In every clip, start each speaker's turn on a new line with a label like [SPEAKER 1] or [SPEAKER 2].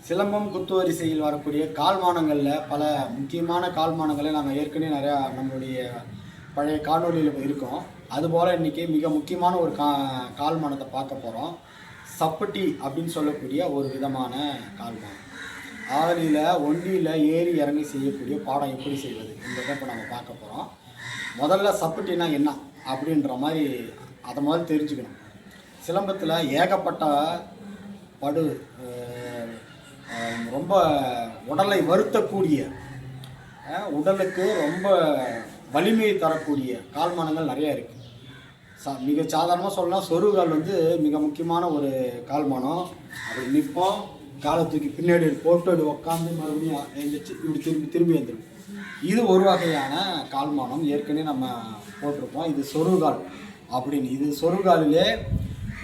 [SPEAKER 1] சிலம்பம் குத்துவரிசையில் வரக்கூடிய கால்மானங்களில் பல முக்கியமான கால்மானங்களை நாங்கள் ஏற்கனவே நிறையா நம்மளுடைய பழைய காணொலியில் இருக்கோம். அதுபோல் இன்றைக்கி மிக முக்கியமான ஒரு கால்மானத்தை பார்க்க போகிறோம். சப்பட்டி அப்படின்னு சொல்லக்கூடிய ஒரு விதமான கால்மானம். ஆவலியில் ஒண்டியில் ஏறி இறங்கி செய்யக்கூடிய பாடம் எப்படி செய்வது என்பதை இப்போ நம்ம பார்க்க போகிறோம். முதல்ல சப்பட்டினா என்ன அப்படின்ற மாதிரி அதை முதல்ல தெரிஞ்சுக்கணும். சிலம்பத்தில் ஏகப்பட்ட படு ரொம்ப உடலை வருத்தக்கூடிய, உடலுக்கு ரொம்ப வலிமையை தரக்கூடிய கால்மானங்கள் நிறையா இருக்குது. மிக சாதாரணமாக சொல்லலாம், சொருகால் மிக முக்கியமான ஒரு கால்மானம். அப்படி நிற்போம், காலை தூக்கி பின்னாடி போட்டு உட்காந்து மறுபடியும் எழுந்திரிச்சு இப்படி திரும்பி வந்துடும். இது ஒரு வகையான கால்மானம், ஏற்கனவே நம்ம போட்டிருப்போம். இது சொருகால் அப்படின்னு. இது சொருகாலிலே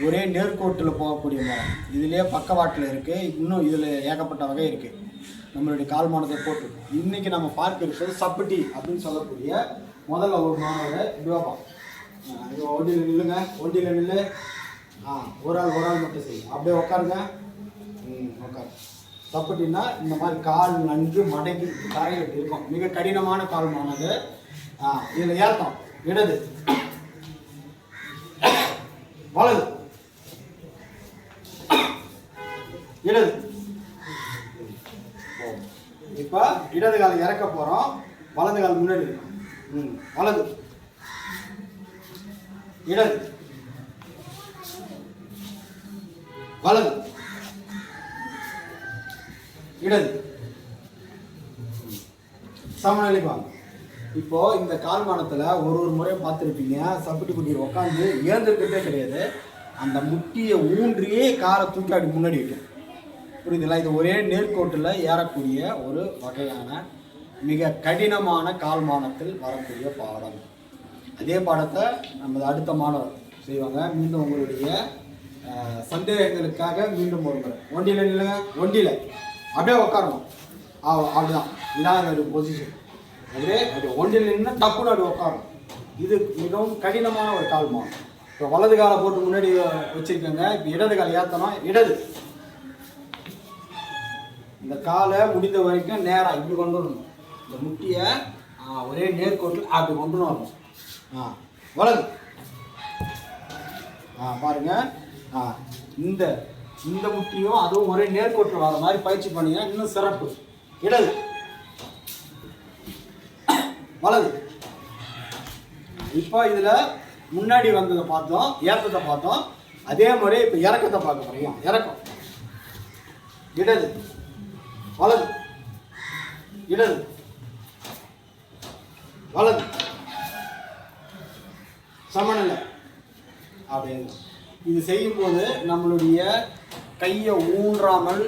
[SPEAKER 1] ஒரே நேர்கோட்டில் போகக்கூடிய மரம். இதிலே பக்கவாட்டில் இருக்குது. இன்னும் இதில் ஏகப்பட்ட வகை இருக்குது. நம்மளுடைய கால்மானத்தை போட்டிருக்கோம். இன்றைக்கி நம்ம பார்க்க இருக்கிறது சப்பட்டி அப்படின்னு சொல்லக்கூடிய முதல்ல ஒரு மாணவர் யோகா. இது ஒண்டியில் நில்லுங்க, ஒண்டியில் நில்லு. ஒரு ஆள் மட்டும் செய்யும். அப்படியே உட்காருங்க. உட்காரு. சப்பட்டின்னா இந்த மாதிரி கால் நன்கு மடங்கி தரையில் இருக்கும். மிக கடினமான கால்மானது. இதில் ஏற்றம் இடது, வலது, இடது. இப்போ இடது கால் இறக்க போகிறோம். வலது கால் முன்னாடி இருக்கும். வலது, இடது, வலது, இடது. சமநிலைக்கு வாங்க. இப்போ இந்த கால்மானத்தில் ஒரு முறையும் பார்த்துருப்பீங்க, சப்பட்டி குட்டியை உட்காந்து ஏந்திருக்கிறதே கிடையாது. அந்த முட்டியை ஊன்றியே காலை தூக்கி அப்படி முன்னாடி வைக்கும். புரியுதுங்களா? இது ஒரே நேர்கோட்டில் ஏறக்கூடிய ஒரு வகையான மிக கடினமான கால்மானத்தில் வரக்கூடிய பாடம். அதே பாடத்தை நம்ம அடுத்த மாணவர் செய்வாங்க. மீண்டும் உங்களுடைய சந்தேகங்களுக்காக மீண்டும் ஒரு முறை ஒண்டியில் நில்லுங்க. ஒண்டியில் அப்படியே உட்காரணும். அப்படிதான், இதான் ஒரு பொசிஷன். அப்படியே அப்படி ஒண்டியில் நின்று டப்புன்னு அப்படி உட்காரணும். இது மிகவும் கடினமான ஒரு கால்மானம். இப்போ வலது காலை போட்டு முன்னாடி வச்சுருக்கோங்க. இப்போ இடது காலை ஏற்றணும். இடது, இந்த காலை முடிந்த வரைக்கும் நேராக இப்படி கொண்டு வரணும். இந்த முட்டியை ஒரே நேர்கோட்டில் அப்படி கொண்டு வரணும். வலது, பாருங்கள். இந்த இந்த முட்டியும் அதுவும் ஒரே நேர்கோட்டில் வர மாதிரி பயிற்சி பண்ணிங்கன்னா இன்னும் சிறப்பு. இடது, வலது. இப்போ இதில் முன்னாடி வந்ததை பார்த்தோம், ஏற்றத்தை பார்த்தோம். அதே மாதிரி இப்போ இறக்கத்தை பார்க்க போகிறோம். இறக்கம் இடது, வலது, இடது, வலது, சமநிலை. அப்படின்னு இது செய்யும்போது நம்மளுடைய கையை ஊன்றாமல்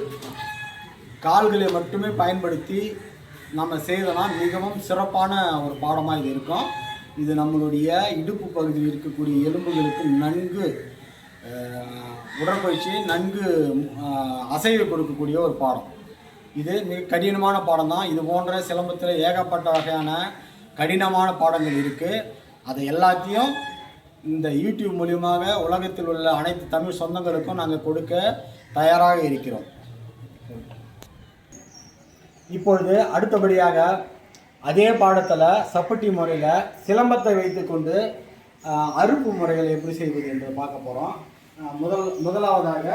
[SPEAKER 1] கால்களை மட்டுமே பயன்படுத்தி நம்ம செய்தோம்னா மிகவும் சிறப்பான ஒரு பாடமாக இது இருக்கும். இது நம்மளுடைய இடுப்பு பகுதியில் இருக்கக்கூடிய எலும்புகளுக்கு நன்கு உடற்பயிற்சி, நன்கு அசைவு கொடுக்கக்கூடிய ஒரு பாடம். இது மிக கடினமான பாடம் தான். இது போன்ற சிலம்பத்தில் ஏகப்பட்ட வகையான கடினமான பாடங்கள் இருக்குது. அதை எல்லாத்தையும் இந்த யூடியூப் மூலியமாக உலகத்தில் உள்ள அனைத்து தமிழ் சொந்தங்களுக்கும் நாங்கள் கொடுக்க தயாராக இருக்கிறோம். இப்பொழுது அடுத்தபடியாக அதே பாடத்தில் சப்பட்டி முறையில் சிலம்பத்தை வைத்துக்கொண்டு அறுப்பு முறைகளை எப்படி செய்வது என்று பார்க்க போகிறோம். முதலாவதாக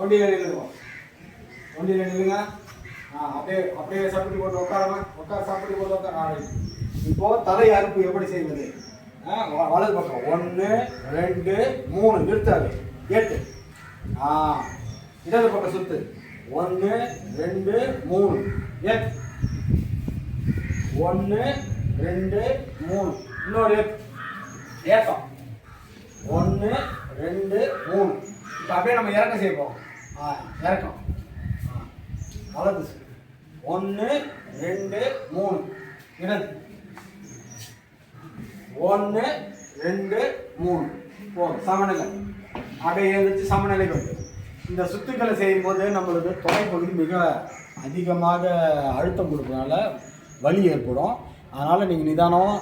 [SPEAKER 1] ஒண்டியில் நில்லுங்க. ஒண்டியில் நில்லுங்க. அப்படியே சப்பட்டி போட்டு உட்கார சப்பட்டி போட்டு உட்கார. இப்போது தலை அறுப்பு எப்படி செய்வது? வலது பக்கம் 1 2 3 நிறுத்தாது. 8. இடது பக்கம் சுத்து. 1 2 3 8. 1 2 3. இன்னொரு ஏக்கம். 1 2 3. இப்போ அப்படியே நம்ம இறக்கம் செய்வோம். இறக்கம். வலது 1 2 3. இடது 1 2 3. சமநிலை. அப்படியே எழுந்திரிச்சு சமநிலைக்கு வந்து இந்த சுத்துக்களை செய்யும்போது நம்மளுக்கு தொலைப்பகுதி மிக அதிகமாக அழுத்தம் கொடுப்பதனால வலி ஏற்படும். அதனால் நீங்கள் நிதானம்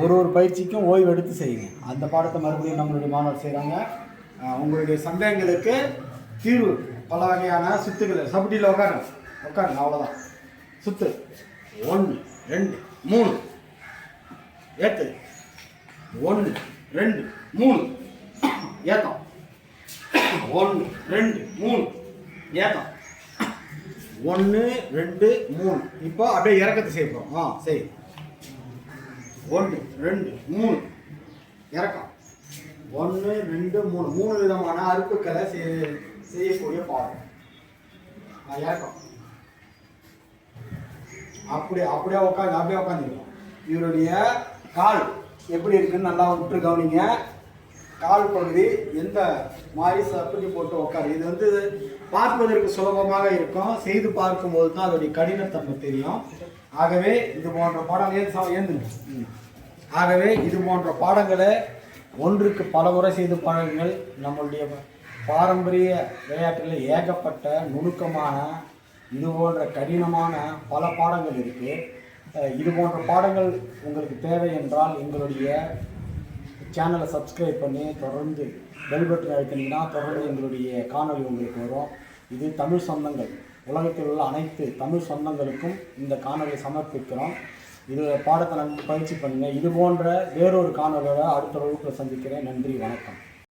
[SPEAKER 1] ஒரு பயிற்சிக்கும் ஓய்வு எடுத்து செய்யுங்க. அந்த பாடத்தை மறுபடியும் நம்மளுடைய மாணவர் செய்கிறாங்க. உங்களுடைய சந்தேகங்களுக்கு தீர்வு பல வகையான சுத்துக்கள். சபட்டியில் உட்காருங்க அவ்வளோதான். சுத்து 1 2 3 ஏற்று 1 2 3 ஏத்தம் 1 2 3 ஏத்தம் 1 2 3. இப்போ அப்படியே இறக்கத்தை செய்ய போகிறோம். சரி 1 2 3 இறக்கம் 1 2 3 3 விதமான அறுப்புக்களை செய்யக்கூடிய பாடம். இறக்கம் அப்படியே உட்காந்துருக்கோம். இவருடைய கால் எப்படி இருக்குன்னு நல்லா விட்டு கவனிங்க. கால் பகுதி எந்த மாதிரி சப்பட்டி போட்டு உட்காரு. இது வந்து பார்ப்பதற்கு சுலபமாக இருக்கும், செய்து பார்க்கும்போது தான் அதோடைய கடினத்தன்மை தெரியும். ஆகவே இது போன்ற பாடங்களை ஒன்றுக்கு பல முறை செய்து பாருங்கள். நம்மளுடைய பாரம்பரிய விளையாட்டில் ஏகப்பட்ட நுணுக்கமான இது போன்ற கடினமான பல பாடங்கள் இருக்குது. இது போன்ற பாடங்கள் உங்களுக்கு தேவை என்றால் எங்களுடைய சேனலை சப்ஸ்கிரைப் பண்ணி தொடர்ந்து பெல் பட்டன் அழுத்தினீங்கன்னா தொடர்ந்து எங்களுடைய காணொலி உங்களுக்கு வரும். இது தமிழ் சொந்தங்கள், உலகத்தில் உள்ள அனைத்து தமிழ் சொந்தங்களுக்கும் இந்த காணொலியை சமர்ப்பிக்கிறோம். இது பாடத்தை பயிற்சி பண்ணுங்கள். இது போன்ற வேறொரு காணொலியோட அடுத்த வகுப்பில் சந்திக்கிறேன். நன்றி, வணக்கம்.